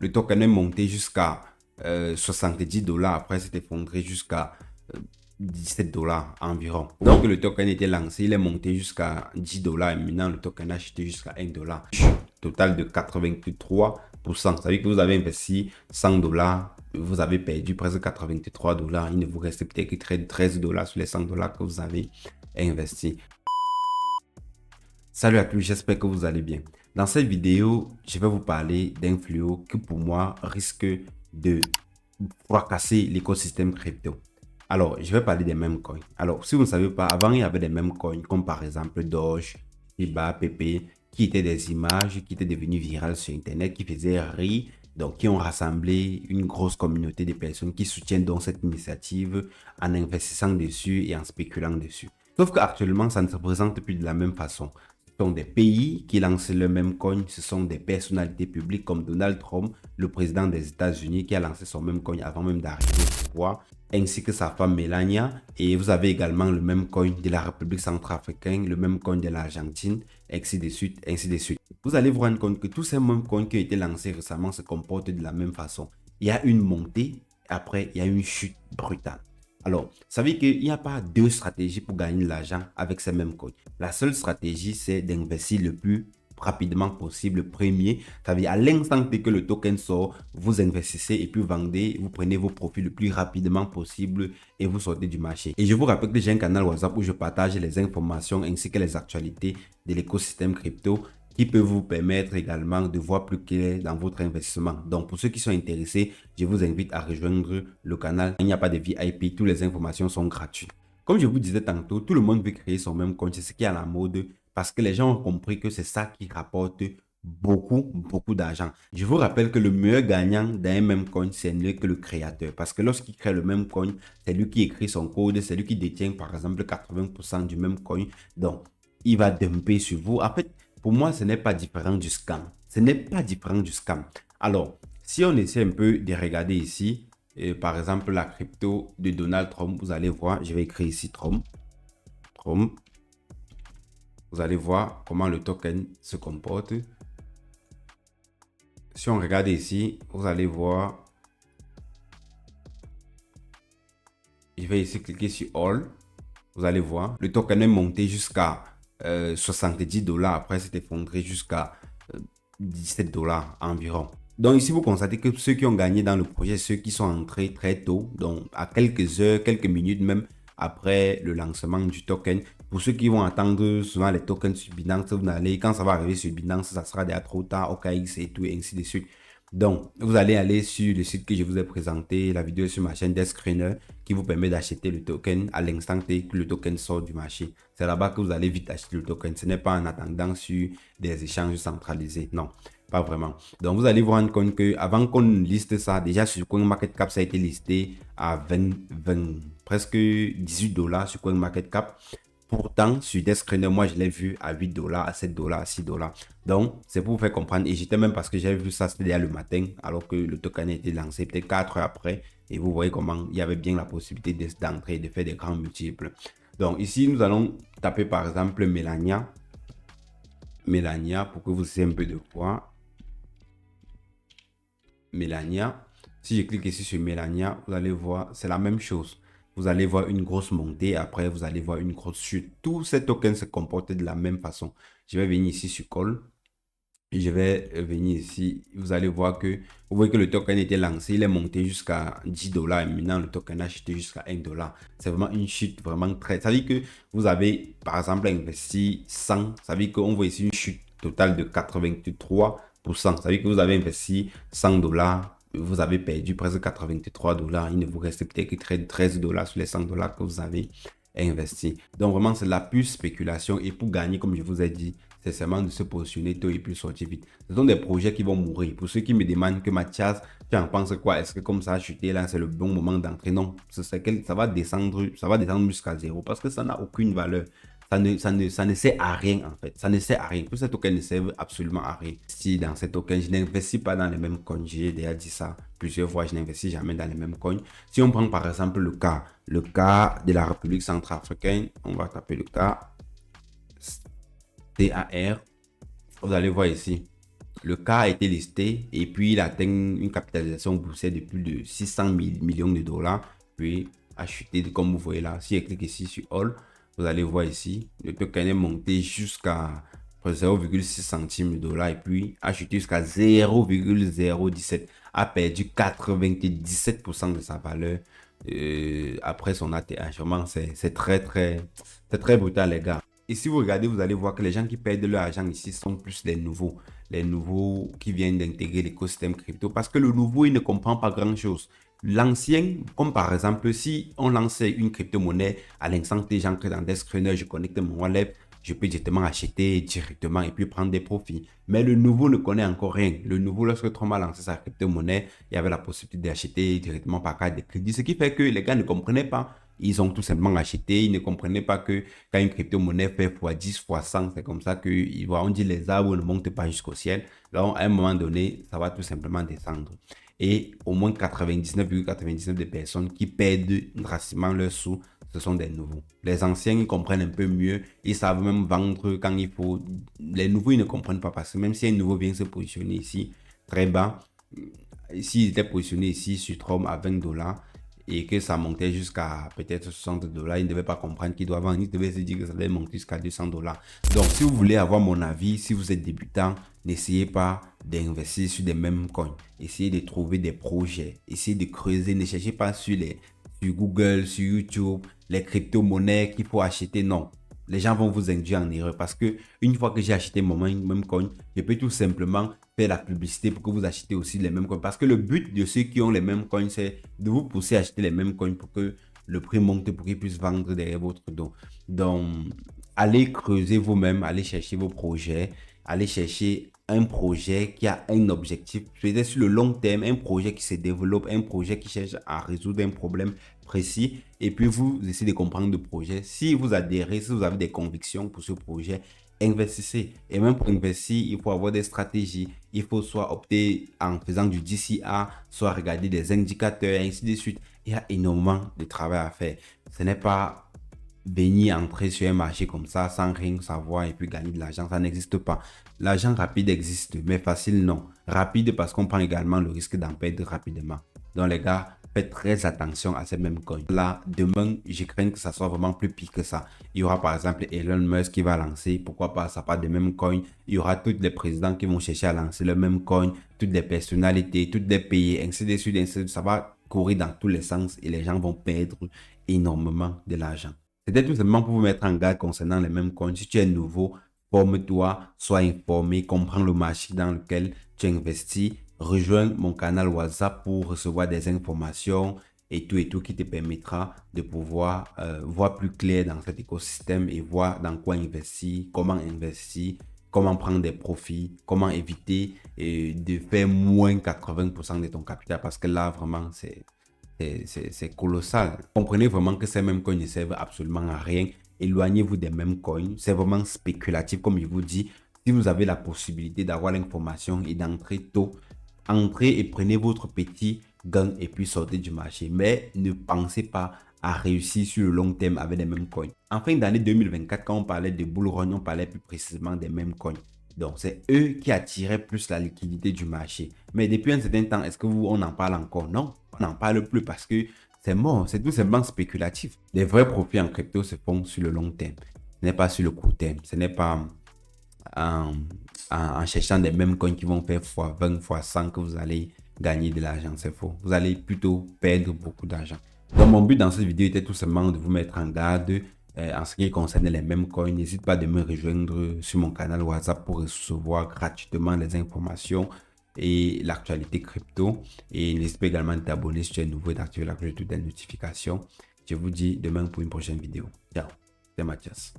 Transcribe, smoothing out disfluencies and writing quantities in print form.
Le token est monté jusqu'à 70 dollars. Après, s'est effondré jusqu'à 17 dollars environ. Donc, le token était lancé, il est monté jusqu'à 10 dollars et maintenant le token a acheté jusqu'à 1 dollar. Total de 83%. Ça veut dire que vous avez investi 100 dollars, vous avez perdu presque 83 dollars. Il ne vous reste peut-être que 13 dollars sur les 100 dollars que vous avez investi. Salut à tous, j'espère que vous allez bien. Dans cette vidéo, je vais vous parler d'un fléau qui pour moi risque de fracasser l'écosystème crypto. Alors, je vais parler des meme coins. Alors, si vous ne savez pas, avant il y avait des meme coins comme par exemple Doge, Shiba, Pepe, qui étaient des images qui étaient devenues virales sur Internet, qui faisaient rire, donc qui ont rassemblé une grosse communauté de personnes qui soutiennent donc cette initiative en investissant dessus et en spéculant dessus. Sauf qu'actuellement, ça ne se présente plus de la même façon. Ce sont des pays qui lancent le même coin, ce sont des personnalités publiques comme Donald Trump, le président des États-Unis, qui a lancé son même coin avant même d'arriver au pouvoir, ainsi que sa femme Melania. Et vous avez également le même coin de la République centrafricaine, le même coin de l'Argentine, ainsi de suite, ainsi de suite. Vous allez vous rendre compte que tous ces mêmes coins qui ont été lancés récemment se comportent de la même façon. Il y a une montée, après il y a une chute brutale. Alors, ça veut dire qu'il n'y a pas deux stratégies pour gagner de l'argent avec ces mêmes coins. La seule stratégie, c'est d'investir le plus rapidement possible. Premier, ça veut dire à l'instant que le token sort, vous investissez et puis vendez, vous prenez vos profits le plus rapidement possible et vous sortez du marché. Et je vous rappelle que j'ai un canal WhatsApp où je partage les informations ainsi que les actualités de l'écosystème crypto qui peut vous permettre également de voir plus clair dans votre investissement. Donc, pour ceux qui sont intéressés, je vous invite à rejoindre le canal. Il n'y a pas de VIP, toutes les informations sont gratuites. Comme je vous disais tantôt, tout le monde veut créer son même compte, c'est ce qui est à la mode parce que les gens ont compris que c'est ça qui rapporte beaucoup d'argent. Je vous rappelle que le meilleur gagnant d'un même coin, c'est lui que le créateur. Parce que lorsqu'il crée le même coin, c'est lui qui écrit son code, c'est lui qui détient par exemple 80% du même coin. Donc, il va dumper sur vous. En fait, pour moi, ce n'est pas différent du scam. Ce n'est pas différent du scam. Alors, si on essaie un peu de regarder ici, par exemple, la crypto de Donald Trump, vous allez voir, je vais écrire ici Trump. Vous allez voir comment le token se comporte. Si on regarde ici, vous allez voir, je vais ici cliquer sur All. Vous allez voir, le token est monté jusqu'à 70 dollars. Après, s'est effondré jusqu'à 17 dollars environ. Donc ici, vous constatez que ceux qui ont gagné dans le projet, ceux qui sont entrés très tôt, donc à quelques heures, quelques minutes même après le lancement du token. Pour ceux qui vont attendre souvent les tokens sur Binance, vous allez, quand ça va arriver sur Binance, ça sera déjà trop tard, OKX et tout, et ainsi de suite. Donc, vous allez aller sur le site que je vous ai présenté, la vidéo sur ma chaîne Deskscreener, qui vous permet d'acheter le token à l'instant que le token sort du marché. C'est là-bas que vous allez vite acheter le token. Ce n'est pas en attendant sur des échanges centralisés. Non, pas vraiment. Donc, vous allez vous rendre compte que avant qu'on liste ça, déjà sur CoinMarketCap, ça a été listé à 20 presque 18 dollars sur CoinMarketCap. Pourtant, sur Deskscreener, moi, je l'ai vu à 8 dollars, à 7 dollars, à 6 dollars. Donc, c'est pour vous faire comprendre. Et j'étais même parce que j'avais vu ça, c'était déjà le matin, alors que le token a été lancé peut-être 4 heures après. Et vous voyez comment il y avait bien la possibilité d'entrer, de faire des grands multiples. Donc, ici, nous allons taper par exemple Melania. Melania, pour que vous ayez un peu de quoi. Melania. Si je clique ici sur Melania, vous allez voir, c'est la même chose. Vous allez voir une grosse montée, après vous allez voir une grosse chute. Tous ces tokens se comportent de la même façon. Je vais venir ici sur Call. Et je vais venir ici. Vous allez voir que, vous voyez que le token était lancé, il est monté jusqu'à 10 dollars et maintenant le token a acheté jusqu'à 1 dollar. C'est vraiment une chute vraiment très... Ça veut dire que vous avez par exemple investi 100, ça veut dire qu'on voit ici une chute totale de 83%. Ça veut dire que vous avez investi 100 dollars, vous avez perdu presque 83 dollars. Il ne vous reste peut-être que 13 dollars sur les 100 dollars que vous avez investi. Donc vraiment, c'est la pure spéculation. Et pour gagner, comme je vous ai dit, c'est seulement de se positionner tôt et puis sortir vite. Ce sont des projets qui vont mourir. Pour ceux qui me demandent que Mathias, tu en penses quoi? Est-ce que comme ça a chuté là, c'est le bon moment d'entrer? Non, ça va descendre jusqu'à zéro parce que ça n'a aucune valeur. Ça ne sert à rien en fait. Ça ne sert à rien. Tous ces tokens ne servent absolument à rien. Si dans ces tokens, je n'investis pas dans les mêmes coins. J'ai déjà dit ça plusieurs fois. Je n'investis jamais dans les mêmes coins. Si on prend par exemple le cas de la République centrafricaine, on va taper le cas TAR. Vous allez voir ici. Le cas a été listé et puis il atteint une capitalisation boursière de plus de 600 millions de dollars. Puis a chuté, comme vous voyez là. Si je clique ici sur All, vous allez voir ici, le token est monté jusqu'à 0,6 centimes de dollars et puis a chuté jusqu'à 0,017, a perdu 97% de sa valeur après son ATH. Vraiment, c'est très brutal, les gars. Et si vous regardez, vous allez voir que les gens qui perdent leur argent ici sont plus les nouveaux. Les nouveaux qui viennent d'intégrer l'écosystème crypto. Parce que le nouveau, il ne comprend pas grand-chose. L'ancien, comme par exemple, si on lançait une crypto-monnaie, à l'instant T, j'entre dans Deskrunner, je connecte mon wallet, je peux directement acheter directement et puis prendre des profits. Mais le nouveau ne connaît encore rien. Le nouveau, lorsque Trump a lancé sa crypto-monnaie, il y avait la possibilité d'acheter directement par carte de crédit. Ce qui fait que les gars ne comprenaient pas. Ils ont tout simplement acheté. Ils ne comprenaient pas que quand une crypto-monnaie fait x10, x100, c'est comme ça qu'on dit les arbres ne montent pas jusqu'au ciel. Donc, à un moment donné, ça va tout simplement descendre. Et au moins 99,99% des personnes qui perdent drastiquement leurs sous, ce sont des nouveaux. Les anciens, ils comprennent un peu mieux. Ils savent même vendre quand il faut. Les nouveaux, ils ne comprennent pas parce que même si un nouveau vient se positionner ici très bas, s'il était positionné ici sur Tron à 20 dollars et que ça montait jusqu'à peut-être 60 dollars, il ne devait pas comprendre qu'il doit vendre. Il devait se dire que ça devait monter jusqu'à 200 dollars. Donc, si vous voulez avoir mon avis, si vous êtes débutant, n'essayez pas d'investir sur des mêmes coins. Essayez de trouver des projets. Essayez de creuser. Ne cherchez pas sur Google, sur YouTube, les crypto-monnaies qu'il faut acheter. Non. Les gens vont vous induire en erreur parce que une fois que j'ai acheté mon même coin, je peux tout simplement faire la publicité pour que vous achetez aussi les mêmes coins. Parce que le but de ceux qui ont les mêmes coins, c'est de vous pousser à acheter les mêmes coins pour que le prix monte, pour qu'ils puissent vendre derrière votre dos. Donc, allez creuser vous-même, allez chercher vos projets, allez chercher un projet qui a un objectif, peut-être sur le long terme, un projet qui se développe, un projet qui cherche à résoudre un problème précis. Et puis, vous essayez de comprendre le projet. Si vous adhérez, si vous avez des convictions pour ce projet, investissez. Et même pour investir, il faut avoir des stratégies. Il faut soit opter en faisant du DCA, soit regarder des indicateurs, et ainsi de suite. Il y a énormément de travail à faire. Ce n'est pas venir entrer sur un marché comme ça sans rien savoir et puis gagner de l'argent. Ça n'existe pas. L'argent rapide existe, mais facile, non. Rapide parce qu'on prend également le risque d'en perdre rapidement. Donc les gars, faites très attention à ces mêmes coins. Là, demain, je crains que ça soit vraiment plus pire que ça. Il y aura par exemple Elon Musk qui va lancer, pourquoi pas, ça part des mêmes coins. Il y aura tous les présidents qui vont chercher à lancer le même coin, toutes les personnalités, toutes les pays, ainsi de suite, ainsi de suite. Ça va courir dans tous les sens et les gens vont perdre énormément de l'argent. C'était tout simplement pour vous mettre en garde concernant les mêmes coins. Si tu es nouveau, forme-toi, sois informé, comprends le marché dans lequel tu investis. Rejoins mon canal WhatsApp pour recevoir des informations et tout qui te permettra de pouvoir voir plus clair dans cet écosystème et voir dans quoi investir, comment prendre des profits, comment éviter de faire moins 80% de ton capital parce que là, vraiment, c'est colossal. Comprenez vraiment que ces mêmes coins ne servent absolument à rien. Éloignez-vous des mêmes coins. C'est vraiment spéculatif, comme je vous dis. Si vous avez la possibilité d'avoir l'information et d'entrer tôt, entrez et prenez votre petit gain et puis sortez du marché. Mais ne pensez pas à réussir sur le long terme avec les mêmes coins. En fin d'année 2024, quand on parlait de bull run, on parlait plus précisément des mêmes coins. Donc, c'est eux qui attiraient plus la liquidité du marché. Mais depuis un certain temps, est-ce que on en parle encore? Non, on n'en parle plus parce que c'est mort. C'est tout simplement spéculatif. Les vrais profits en crypto se font sur le long terme. Ce n'est pas sur le court terme. Ce n'est pas en cherchant des mêmes coins qui vont faire x20, x100 que vous allez gagner de l'argent. C'est faux. Vous allez plutôt perdre beaucoup d'argent. Donc, mon but dans cette vidéo était tout simplement de vous mettre en garde en ce qui concerne les mêmes coins. N'hésite pas de me rejoindre sur mon canal WhatsApp pour recevoir gratuitement les informations et l'actualité crypto. Et n'hésite pas également à t'abonner si tu es nouveau et d'activer la cloche de toutes les notifications. Je vous dis demain pour une prochaine vidéo. Ciao, c'est Mathias.